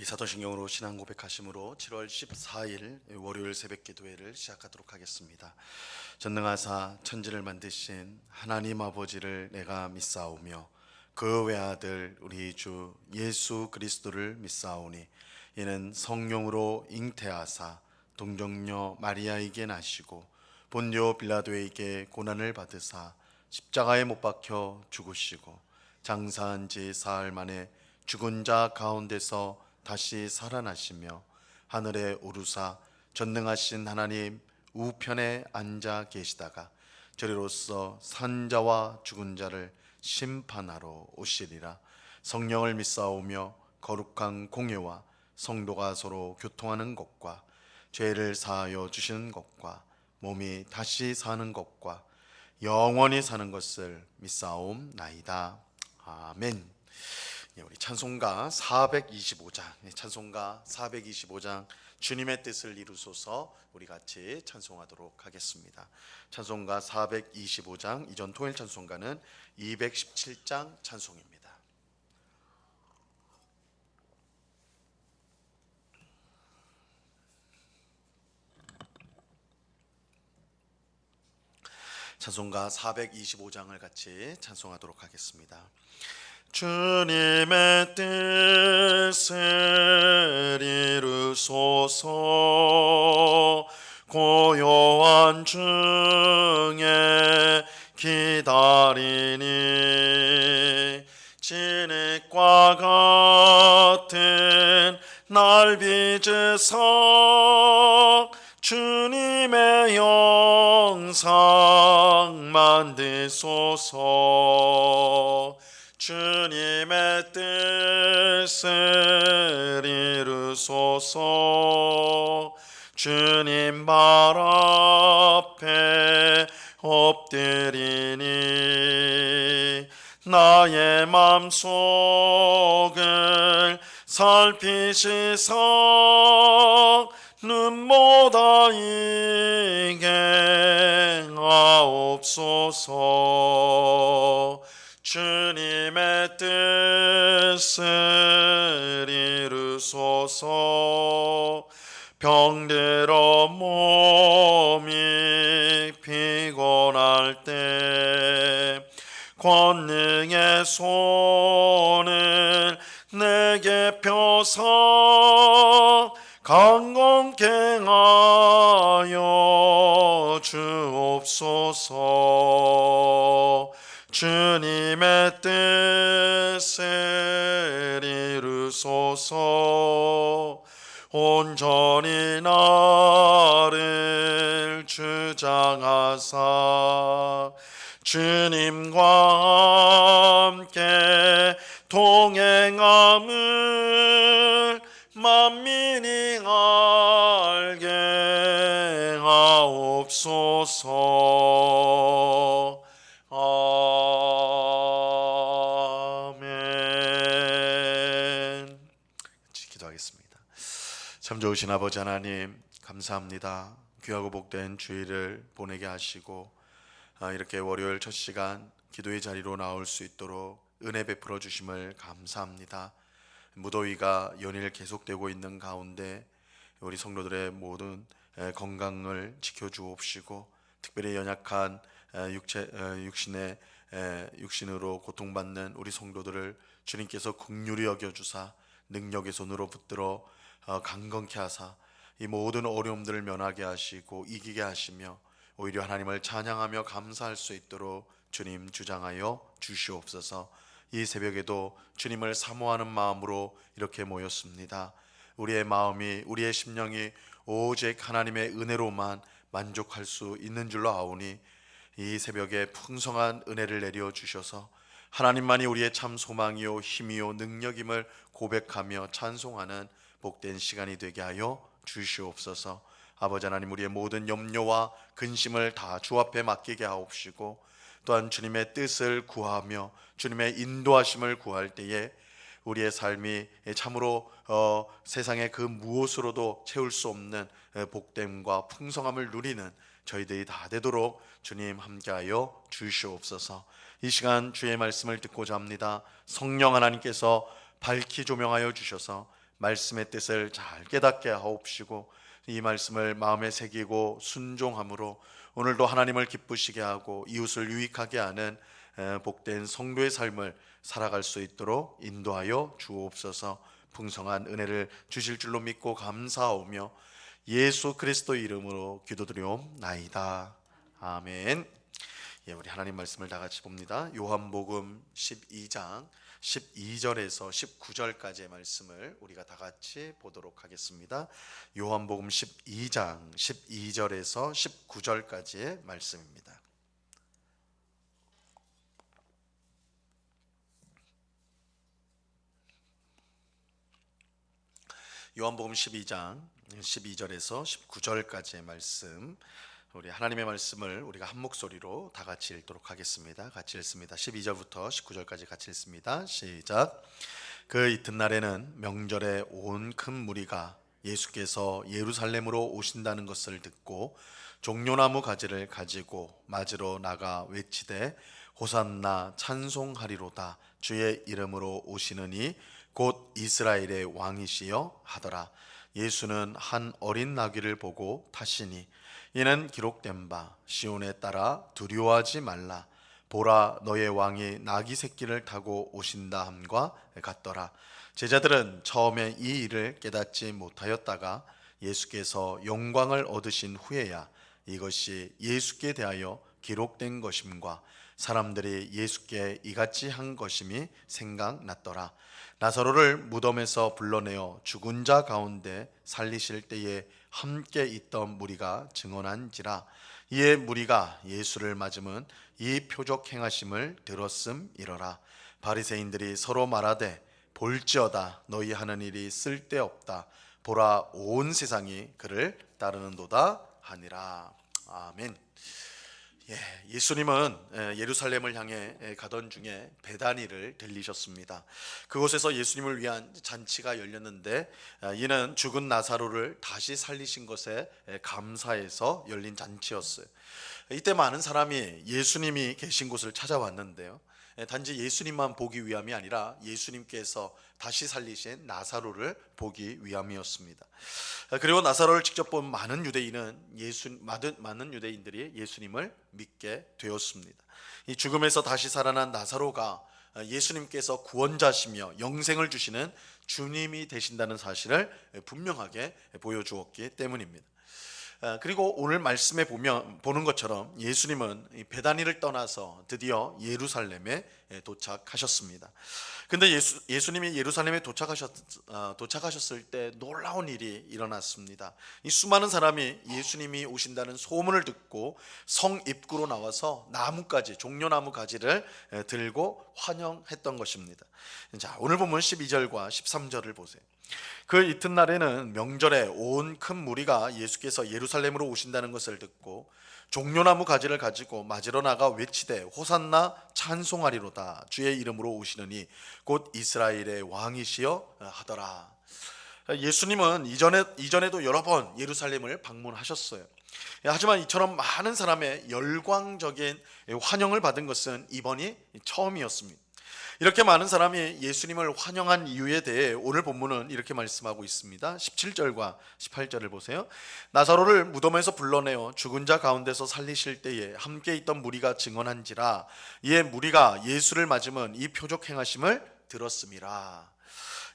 우리 사도신경으로 신앙 고백하심으로 7월 14일 월요일 새벽 기도회를 시작하도록 하겠습니다. 전능하사 천지를 만드신 하나님 아버지를 내가 믿사오며 그 외아들 우리 주 예수 그리스도를 믿사오니 이는 성령으로 잉태하사 동정녀 마리아에게 나시고 본디오 빌라도에게 고난을 받으사 십자가에 못 박혀 죽으시고 장사한 지 사흘 만에 죽은 자 가운데서 다시 살아나시며 하늘에 오르사 전능하신 하나님 우편에 앉아 계시다가 저리로서 산자와 죽은 자를 심판하러 오시리라. 성령을 믿사오며 거룩한 공예와 성도가 서로 교통하는 것과 죄를 사하여 주시는 것과 몸이 다시 사는 것과 영원히 사는 것을 믿사옵나이다. 아멘. 우리 찬송가 425장, 찬송가 425장 주님의 뜻을 이루소서 우리 같이 찬송하도록 하겠습니다. 찬송가 425장, 이전 통일 찬송가는 217장 찬송입니다. 찬송가 425장을 같이 찬송하도록 하겠습니다. 주님의 뜻을 이루소서 고요한 중에 기다리니 진흙과 같은 날 빚으사 주님의 영상 만드소서. 주님의 뜻을 이루소서. 주님 발 앞에 엎드리니 나의 맘속을 살피시사 눈보다 이게 하옵소서. 주님의 뜻을 이루소서. 병들어 몸이 피곤할 때 권능의 손을 내게 펴사 강건케 하여 주옵소서. 주님의 뜻을 이루소서. 온전히 나를 주장하사 주님과 함께 동행함을 만민이 알게 하옵소서. 아멘. 기도하겠습니다. 참 좋으신 아버지 하나님, 감사합니다. 귀하고 복된 주일을 보내게 하시고 이렇게 월요일 첫 시간 기도의 자리로 나올 수 있도록 은혜 베풀어 주심을 감사합니다. 무더위가 연일 계속되고 있는 가운데 우리 성도들의 모든 건강을 지켜주옵시고 특별히 연약한 육신으로 고통받는 우리 성도들을 주님께서 긍휼히 여겨주사 능력의 손으로 붙들어 강건케 하사 이 모든 어려움들을 면하게 하시고 이기게 하시며 오히려 하나님을 찬양하며 감사할 수 있도록 주님 주장하여 주시옵소서. 이 새벽에도 주님을 사모하는 마음으로 이렇게 모였습니다. 우리의 마음이, 우리의 심령이 오직 하나님의 은혜로만 만족할 수 있는 줄로 아오니 이 새벽에 풍성한 은혜를 내려 주셔서 하나님만이 우리의 참 소망이요 힘이요 능력임을 고백하며 찬송하는 복된 시간이 되게 하여 주시옵소서. 아버지 하나님, 우리의 모든 염려와 근심을 다 주 앞에 맡기게 하옵시고 또한 주님의 뜻을 구하며 주님의 인도하심을 구할 때에 우리의 삶이 참으로 세상의 그 무엇으로도 채울 수 없는 복됨과 풍성함을 누리는 저희들이 다 되도록 주님 함께하여 주시옵소서. 이 시간 주의 말씀을 듣고자 합니다. 성령 하나님께서 밝히 조명하여 주셔서 말씀의 뜻을 잘 깨닫게 하옵시고 이 말씀을 마음에 새기고 순종함으로 오늘도 하나님을 기쁘시게 하고 이웃을 유익하게 하는 복된 성도의 삶을 살아갈 수 있도록 인도하여 주옵소서. 풍성한 은혜를 주실 줄로 믿고 감사하오며 예수 그리스도 이름으로 기도드리옵나이다. 아멘. 예, 우리 하나님 말씀을 다 같이 봅니다. 요한복음 12장 12절에서 19절까지의 말씀을 우리가 다 같이 보도록 하겠습니다. 요한복음 12장 12절에서 19절까지의 말씀입니다. 요한복음 12장 12절에서 19절까지의 말씀, 우리 하나님의 말씀을 우리가 한 목소리로 다 같이 읽도록 하겠습니다. 같이 읽습니다. 12절부터 19절까지 같이 읽습니다. 시작. 그 이튿날에는 명절에 온 큰 무리가 예수께서 예루살렘으로 오신다는 것을 듣고 종려나무 가지를 가지고 맞으러 나가 외치되 호산나 찬송하리로다 주의 이름으로 오시느니 곧 이스라엘의 왕이시여 하더라. 예수는 한 어린 나귀를 보고 타시니 이는 기록된 바 시온에 따라 두려워하지 말라 보라 너의 왕이 나귀 새끼를 타고 오신다 함과 같더라. 제자들은 처음에 이 일을 깨닫지 못하였다가 예수께서 영광을 얻으신 후에야 이것이 예수께 대하여 기록된 것임과 사람들이 예수께 이같이 한 것임이 생각났더라. 나사로를 무덤에서 불러내어 죽은 자 가운데 살리실 때에 함께 있던 무리가 증언한지라. 이에 무리가 예수를 맞으면 이 표적 행하심을 들었음이러라. 바리새인들이 서로 말하되 볼지어다 너희 하는 일이 쓸데없다 보라 온 세상이 그를 따르는도다 하니라. 아멘. 예수님은 예루살렘을 향해 가던 중에 베다니를 들리셨습니다. 그곳에서 예수님을 위한 잔치가 열렸는데 이는 죽은 나사로를 다시 살리신 것에 감사해서 열린 잔치였어요. 이때 많은 사람이 예수님이 계신 곳을 찾아왔는데요, 단지 예수님만 보기 위함이 아니라 예수님께서 다시 살리신 나사로를 보기 위함이었습니다. 그리고 나사로를 직접 본 많은 유대인들이 예수님을 믿게 되었습니다. 이 죽음에서 다시 살아난 나사로가 예수님께서 구원자시며 영생을 주시는 주님이 되신다는 사실을 분명하게 보여주었기 때문입니다. 그리고 오늘 말씀에 보는 것처럼 예수님은 베다니를 떠나서 드디어 예루살렘에 도착하셨습니다. 근데 예수님이 예루살렘에 도착하셨을 때 놀라운 일이 일어났습니다. 이 수많은 사람이 예수님이 오신다는 소문을 듣고 성 입구로 나와서 종려나무 가지를 들고 환영했던 것입니다. 자, 오늘 보면 12절과 13절을 보세요. 그 이튿날에는 명절에 온 큰 무리가 예수께서 예루살렘으로 오신다는 것을 듣고 종려나무 가지를 가지고 맞으러 나가 외치되 호산나 찬송하리로다 주의 이름으로 오시느니 곧 이스라엘의 왕이시여 하더라. 예수님은 이전에도 여러 번 예루살렘을 방문하셨어요. 하지만 이처럼 많은 사람의 열광적인 환영을 받은 것은 이번이 처음이었습니다. 이렇게 많은 사람이 예수님을 환영한 이유에 대해 오늘 본문은 이렇게 말씀하고 있습니다. 17절과 18절을 보세요. 나사로를 무덤에서 불러내어 죽은 자 가운데서 살리실 때에 함께 있던 무리가 증언한지라. 이에 무리가 예수를 맞으면 이 표적 행하심을 들었음이라.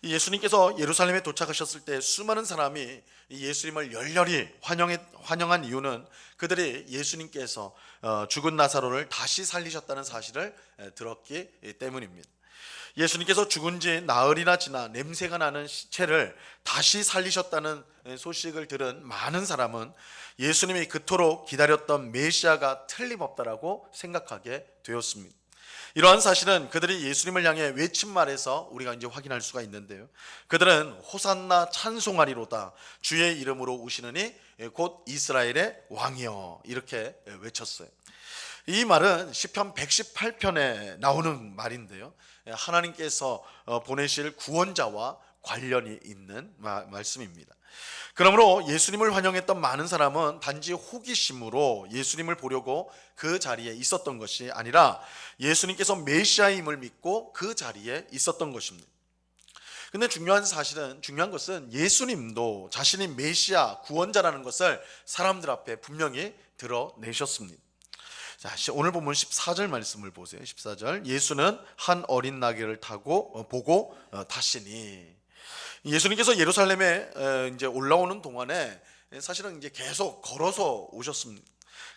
예수님께서 예루살렘에 도착하셨을 때 수많은 사람이 예수님을 열렬히 환영한 이유는 그들이 예수님께서 죽은 나사로를 다시 살리셨다는 사실을 들었기 때문입니다. 예수님께서 죽은 지 나흘이나 지나 냄새가 나는 시체를 다시 살리셨다는 소식을 들은 많은 사람은 예수님이 그토록 기다렸던 메시아가 틀림없다라고 생각하게 되었습니다. 이러한 사실은 그들이 예수님을 향해 외친 말에서 우리가 이제 확인할 수가 있는데요, 그들은 호산나 찬송하리로다 주의 이름으로 오시느니 곧 이스라엘의 왕이여 이렇게 외쳤어요. 이 말은 시편 118편에 나오는 말인데요, 하나님께서 보내실 구원자와 관련이 있는 말씀입니다. 그러므로 예수님을 환영했던 많은 사람은 단지 호기심으로 예수님을 보려고 그 자리에 있었던 것이 아니라 예수님께서 메시아임을 믿고 그 자리에 있었던 것입니다. 근데 중요한 것은 예수님도 자신이 메시아 구원자라는 것을 사람들 앞에 분명히 드러내셨습니다. 자, 오늘 본문 14절 말씀을 보세요. 14절. 예수는 한 어린 나귀를 타고 보고 타시니. 예수님께서 예루살렘에 이제 올라오는 동안에 사실은 이제 계속 걸어서 오셨습니다.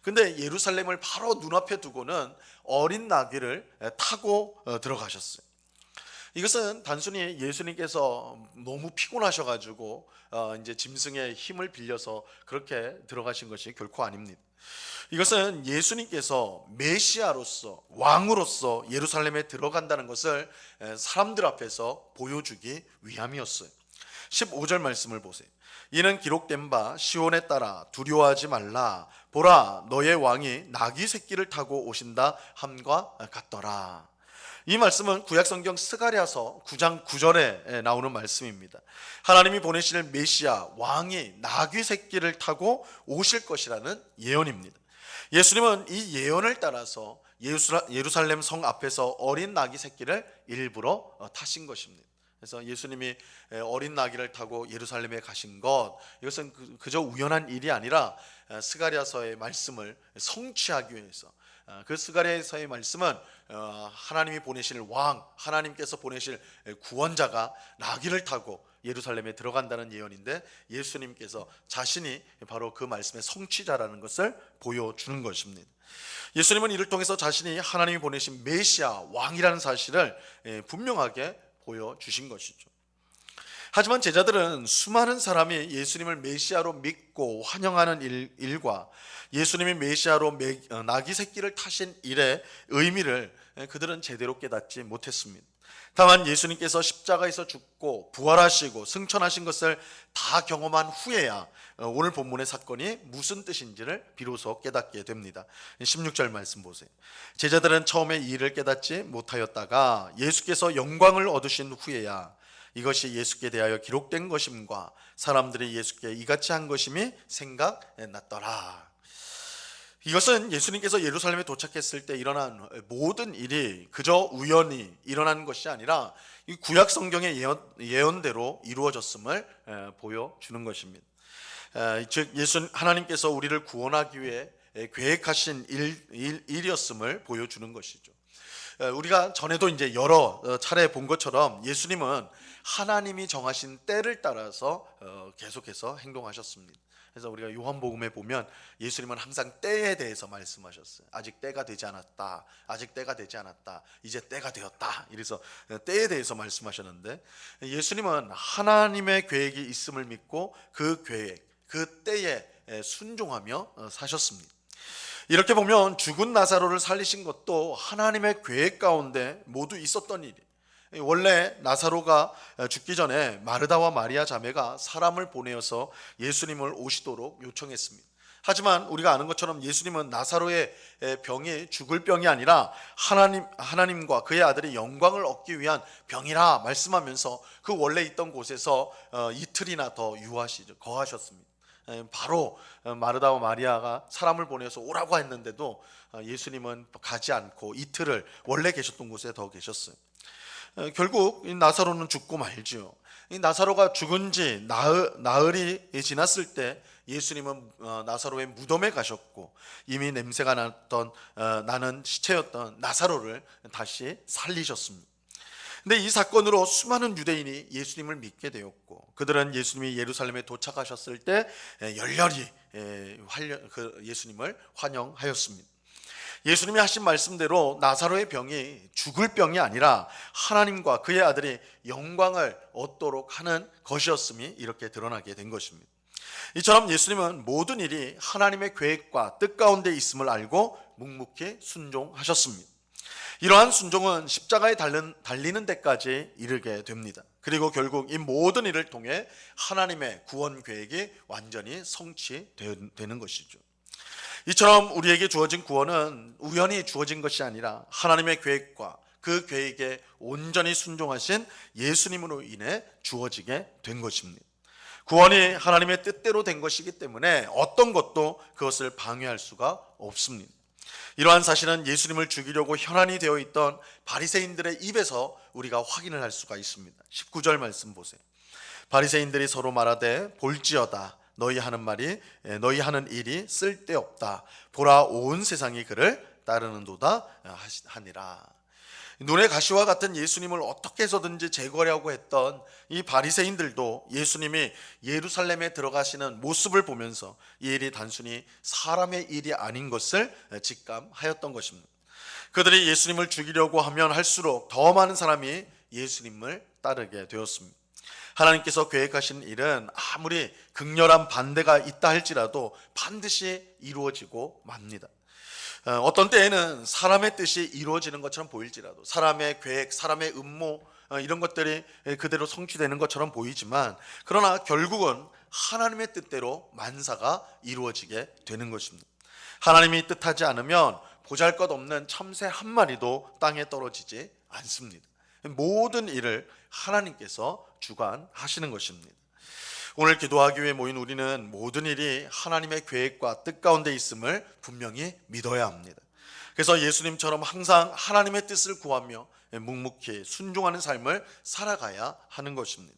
근데 예루살렘을 바로 눈앞에 두고는 어린 나귀를 타고 들어가셨어요. 이것은 단순히 예수님께서 너무 피곤하셔가지고 이제 짐승의 힘을 빌려서 그렇게 들어가신 것이 결코 아닙니다. 이것은 예수님께서 메시아로서 왕으로서 예루살렘에 들어간다는 것을 사람들 앞에서 보여주기 위함이었어요. 15절 말씀을 보세요. 이는 기록된 바 시온에 따라 두려워하지 말라. 보라, 너의 왕이 나귀 새끼를 타고 오신다 함과 같더라. 이 말씀은 구약성경 스가랴서 9장 9절에 나오는 말씀입니다. 하나님이 보내실 메시아 왕이 나귀 새끼를 타고 오실 것이라는 예언입니다. 예수님은 이 예언을 따라서 예루살렘 성 앞에서 어린 나귀 새끼를 일부러 타신 것입니다. 그래서 예수님이 어린 나귀를 타고 예루살렘에 가신 것, 이것은 그저 우연한 일이 아니라 스가랴서의 말씀을 성취하기 위해서, 그 스가랴서의 말씀은 하나님이 보내실 왕, 하나님께서 보내실 구원자가 나귀를 타고 예루살렘에 들어간다는 예언인데, 예수님께서 자신이 바로 그 말씀의 성취자라는 것을 보여주는 것입니다. 예수님은 이를 통해서 자신이 하나님이 보내신 메시아 왕이라는 사실을 분명하게 보여주신 것이죠. 하지만 제자들은 수많은 사람이 예수님을 메시아로 믿고 환영하는 일과 예수님이 메시아로 나귀 새끼를 타신 일의 의미를 그들은 제대로 깨닫지 못했습니다. 다만 예수님께서 십자가에서 죽고 부활하시고 승천하신 것을 다 경험한 후에야 오늘 본문의 사건이 무슨 뜻인지를 비로소 깨닫게 됩니다. 16절 말씀 보세요. 제자들은 처음에 이 일을 깨닫지 못하였다가 예수께서 영광을 얻으신 후에야 이것이 예수께 대하여 기록된 것임과 사람들이 예수께 이같이 한 것임이 생각났더라. 이것은 예수님께서 예루살렘에 도착했을 때 일어난 모든 일이 그저 우연히 일어난 것이 아니라 이 구약 성경의 예언대로 이루어졌음을 보여주는 것입니다. 즉 하나님께서 우리를 구원하기 위해 계획하신 일이었음을 보여주는 것이죠. 우리가 전에도 이제 여러 차례 본 것처럼 예수님은 하나님이 정하신 때를 따라서 계속해서 행동하셨습니다. 그래서 우리가 요한복음에 보면 예수님은 항상 때에 대해서 말씀하셨어요. 아직 때가 되지 않았다. 아직 때가 되지 않았다. 이제 때가 되었다. 이래서 때에 대해서 말씀하셨는데, 예수님은 하나님의 계획이 있음을 믿고 그 계획, 그 때에 순종하며 사셨습니다. 이렇게 보면 죽은 나사로를 살리신 것도 하나님의 계획 가운데 모두 있었던 일이에요. 원래 나사로가 죽기 전에 마르다와 마리아 자매가 사람을 보내어서 예수님을 오시도록 요청했습니다. 하지만 우리가 아는 것처럼 예수님은 나사로의 병이 죽을 병이 아니라 하나님과 그의 아들의 영광을 얻기 위한 병이라 말씀하면서 그 원래 있던 곳에서 이틀이나 더 거하셨습니다. 바로 마르다와 마리아가 사람을 보내서 오라고 했는데도 예수님은 가지 않고 이틀을 원래 계셨던 곳에 더 계셨어요. 결국 이 나사로는 죽고 말지요. 이 나사로가 죽은 지 나흘이 지났을 때 예수님은 나사로의 무덤에 가셨고 이미 냄새가 나는 시체였던 나사로를 다시 살리셨습니다. 근데 이 사건으로 수많은 유대인이 예수님을 믿게 되었고, 그들은 예수님이 예루살렘에 도착하셨을 때 열렬히 예수님을 환영하였습니다. 예수님이 하신 말씀대로 나사로의 병이 죽을 병이 아니라 하나님과 그의 아들이 영광을 얻도록 하는 것이었음이 이렇게 드러나게 된 것입니다. 이처럼 예수님은 모든 일이 하나님의 계획과 뜻 가운데 있음을 알고 묵묵히 순종하셨습니다. 이러한 순종은 십자가에 달리는 데까지 이르게 됩니다. 그리고 결국 이 모든 일을 통해 하나님의 구원 계획이 완전히 성취되는 것이죠. 이처럼 우리에게 주어진 구원은 우연히 주어진 것이 아니라 하나님의 계획과 그 계획에 온전히 순종하신 예수님으로 인해 주어지게 된 것입니다. 구원이 하나님의 뜻대로 된 것이기 때문에 어떤 것도 그것을 방해할 수가 없습니다. 이러한 사실은 예수님을 죽이려고 현안이 되어 있던 바리새인들의 입에서 우리가 확인을 할 수가 있습니다. 19절 말씀 보세요. 바리새인들이 서로 말하되 볼지어다 너희 하는 일이 쓸데없다. 보라 온 세상이 그를 따르는도다 하니라. 눈의 가시와 같은 예수님을 어떻게 해서든지 제거하려고 했던 이 바리새인들도 예수님이 예루살렘에 들어가시는 모습을 보면서 이 일이 단순히 사람의 일이 아닌 것을 직감하였던 것입니다. 그들이 예수님을 죽이려고 하면 할수록 더 많은 사람이 예수님을 따르게 되었습니다. 하나님께서 계획하신 일은 아무리 극렬한 반대가 있다 할지라도 반드시 이루어지고 맙니다. 어떤 때에는 사람의 뜻이 이루어지는 것처럼 보일지라도, 사람의 계획, 사람의 음모 이런 것들이 그대로 성취되는 것처럼 보이지만, 그러나 결국은 하나님의 뜻대로 만사가 이루어지게 되는 것입니다. 하나님이 뜻하지 않으면 보잘것없는 참새 한 마리도 땅에 떨어지지 않습니다. 모든 일을 하나님께서 주관하시는 것입니다. 오늘 기도하기 위해 모인 우리는 모든 일이 하나님의 계획과 뜻 가운데 있음을 분명히 믿어야 합니다. 그래서 예수님처럼 항상 하나님의 뜻을 구하며 묵묵히 순종하는 삶을 살아가야 하는 것입니다.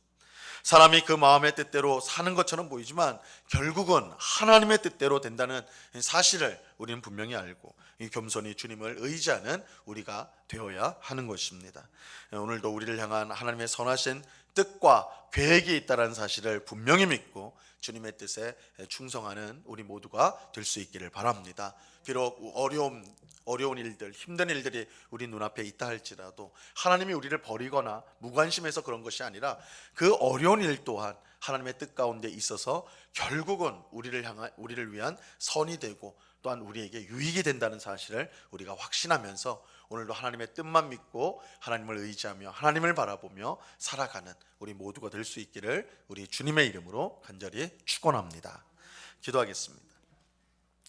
사람이 그 마음의 뜻대로 사는 것처럼 보이지만 결국은 하나님의 뜻대로 된다는 사실을 우리는 분명히 알고 이 겸손히 주님을 의지하는 우리가 되어야 하는 것입니다. 오늘도 우리를 향한 하나님의 선하신 뜻과 계획이 있다는 사실을 분명히 믿고 주님의 뜻에 충성하는 우리 모두가 될 수 있기를 바랍니다. 비록 어려운 일들, 힘든 일들이 우리 눈앞에 있다 할지라도 하나님이 우리를 버리거나 무관심해서 그런 것이 아니라 그 어려운 일 또한 하나님의 뜻 가운데 있어서 결국은 우리를 위한 선이 되고 또한 우리에게 유익이 된다는 사실을 우리가 확신하면서 오늘도 하나님의 뜻만 믿고 하나님을 의지하며 하나님을 바라보며 살아가는 우리 모두가 될 수 있기를 우리 주님의 이름으로 간절히 축원합니다. 기도하겠습니다.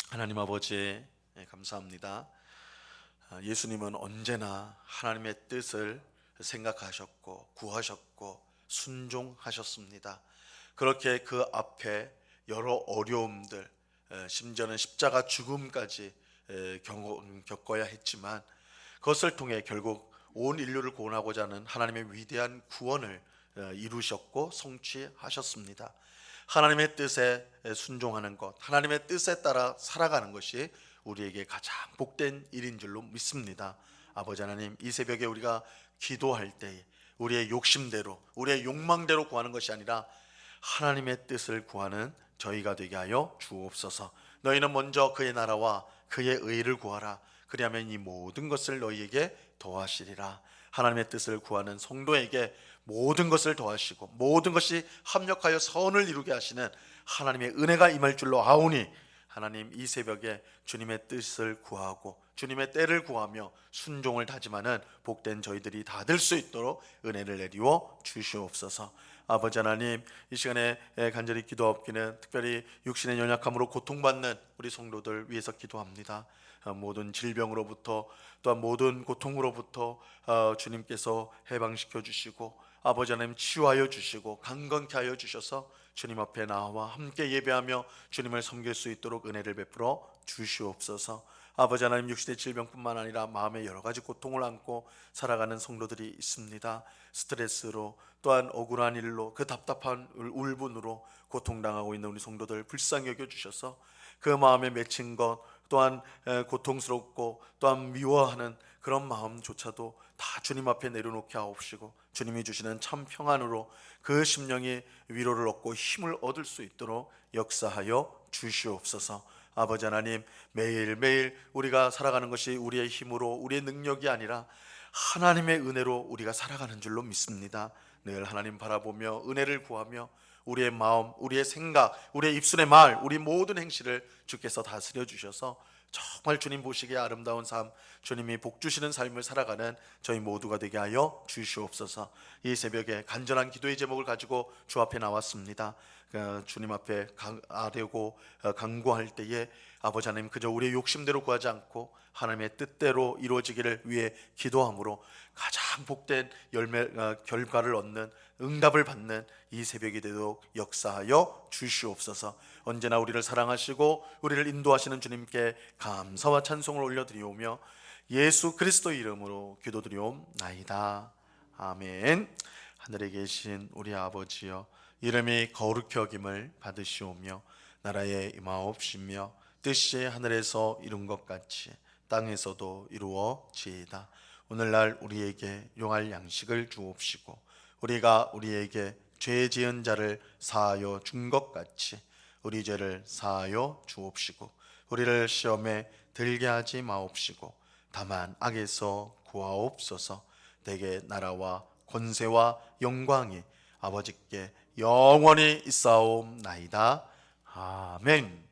하나님 아버지 감사합니다. 예수님은 언제나 하나님의 뜻을 생각하셨고 구하셨고 순종하셨습니다. 그렇게 그 앞에 여러 어려움들, 심지어는 십자가 죽음까지 겪어야 했지만 그것을 통해 결국 온 인류를 구원하고자 하는 하나님의 위대한 구원을 이루셨고 성취하셨습니다. 하나님의 뜻에 순종하는 것, 하나님의 뜻에 따라 살아가는 것이 우리에게 가장 복된 일인 줄로 믿습니다. 아버지 하나님, 이 새벽에 우리가 기도할 때 우리의 욕심대로, 우리의 욕망대로 구하는 것이 아니라 하나님의 뜻을 구하는 저희가 되게 하여 주옵소서. 너희는 먼저 그의 나라와 그의 의를 구하라. 그리하면 이 모든 것을 너희에게 더하시리라. 하나님의 뜻을 구하는 성도에게 모든 것을 더하시고 모든 것이 합력하여 선을 이루게 하시는 하나님의 은혜가 임할 줄로 아오니, 하나님 이 새벽에 주님의 뜻을 구하고 주님의 때를 구하며 순종을 다짐하는 복된 저희들이 다 될 수 있도록 은혜를 내리워 주시옵소서. 아버지 하나님, 이 시간에 간절히 기도하옵기는 특별히 육신의 연약함으로 고통받는 우리 성도들 위해서 기도합니다. 모든 질병으로부터 또한 모든 고통으로부터 주님께서 해방시켜 주시고 아버지 하나님 치유하여 주시고 강건케 하여 주셔서 주님 앞에 나와 함께 예배하며 주님을 섬길 수 있도록 은혜를 베풀어 주시옵소서. 아버지 하나님, 육신의 질병뿐만 아니라 마음의 여러 가지 고통을 안고 살아가는 성도들이 있습니다. 스트레스로 또한 억울한 일로 그 답답한 울분으로 고통당하고 있는 우리 성도들 불쌍히 여겨주셔서 그 마음에 맺힌 것 또한 고통스럽고 또한 미워하는 그런 마음조차도 다 주님 앞에 내려놓게 하옵시고 주님이 주시는 참 평안으로 그 심령이 위로를 얻고 힘을 얻을 수 있도록 역사하여 주시옵소서. 아버지 하나님, 매일매일 우리가 살아가는 것이 우리의 힘으로 우리의 능력이 아니라 하나님의 은혜로 우리가 살아가는 줄로 믿습니다. 늘 하나님 바라보며 은혜를 구하며 우리의 마음, 우리의 생각, 우리의 입술의 말, 우리 모든 행실을 주께서 다스려 주셔서 정말 주님 보시기에 아름다운 삶, 주님이 복 주시는 삶을 살아가는 저희 모두가 되게 하여 주시옵소서. 이 새벽에 간절한 기도의 제목을 가지고 주 앞에 나왔습니다. 주님 앞에 아뢰고 간구할 때에 아버지 하나님, 그저 우리의 욕심대로 구하지 않고 하나님의 뜻대로 이루어지기를 위해 기도함으로 가장 복된 결과를 얻는, 응답을 받는 이 새벽이 되도록 역사하여 주시옵소서. 언제나 우리를 사랑하시고 우리를 인도하시는 주님께 감사와 찬송을 올려드리오며 예수 그리스도의 이름으로 기도드리옵나이다. 아멘. 하늘에 계신 우리 아버지여, 이름이 거룩히 여김을 받으시오며 나라에 임하옵시며 뜻이 하늘에서 이룬 것 같이 땅에서도 이루어지이다. 오늘날 우리에게 용할 양식을 주옵시고 우리가 우리에게 죄 지은 자를 사하여 준 것 같이 우리 죄를 사하여 주옵시고 우리를 시험에 들게 하지 마옵시고 다만 악에서 구하옵소서. 대개 나라와 권세와 영광이 아버지께 영원히 있사옵나이다. 아멘.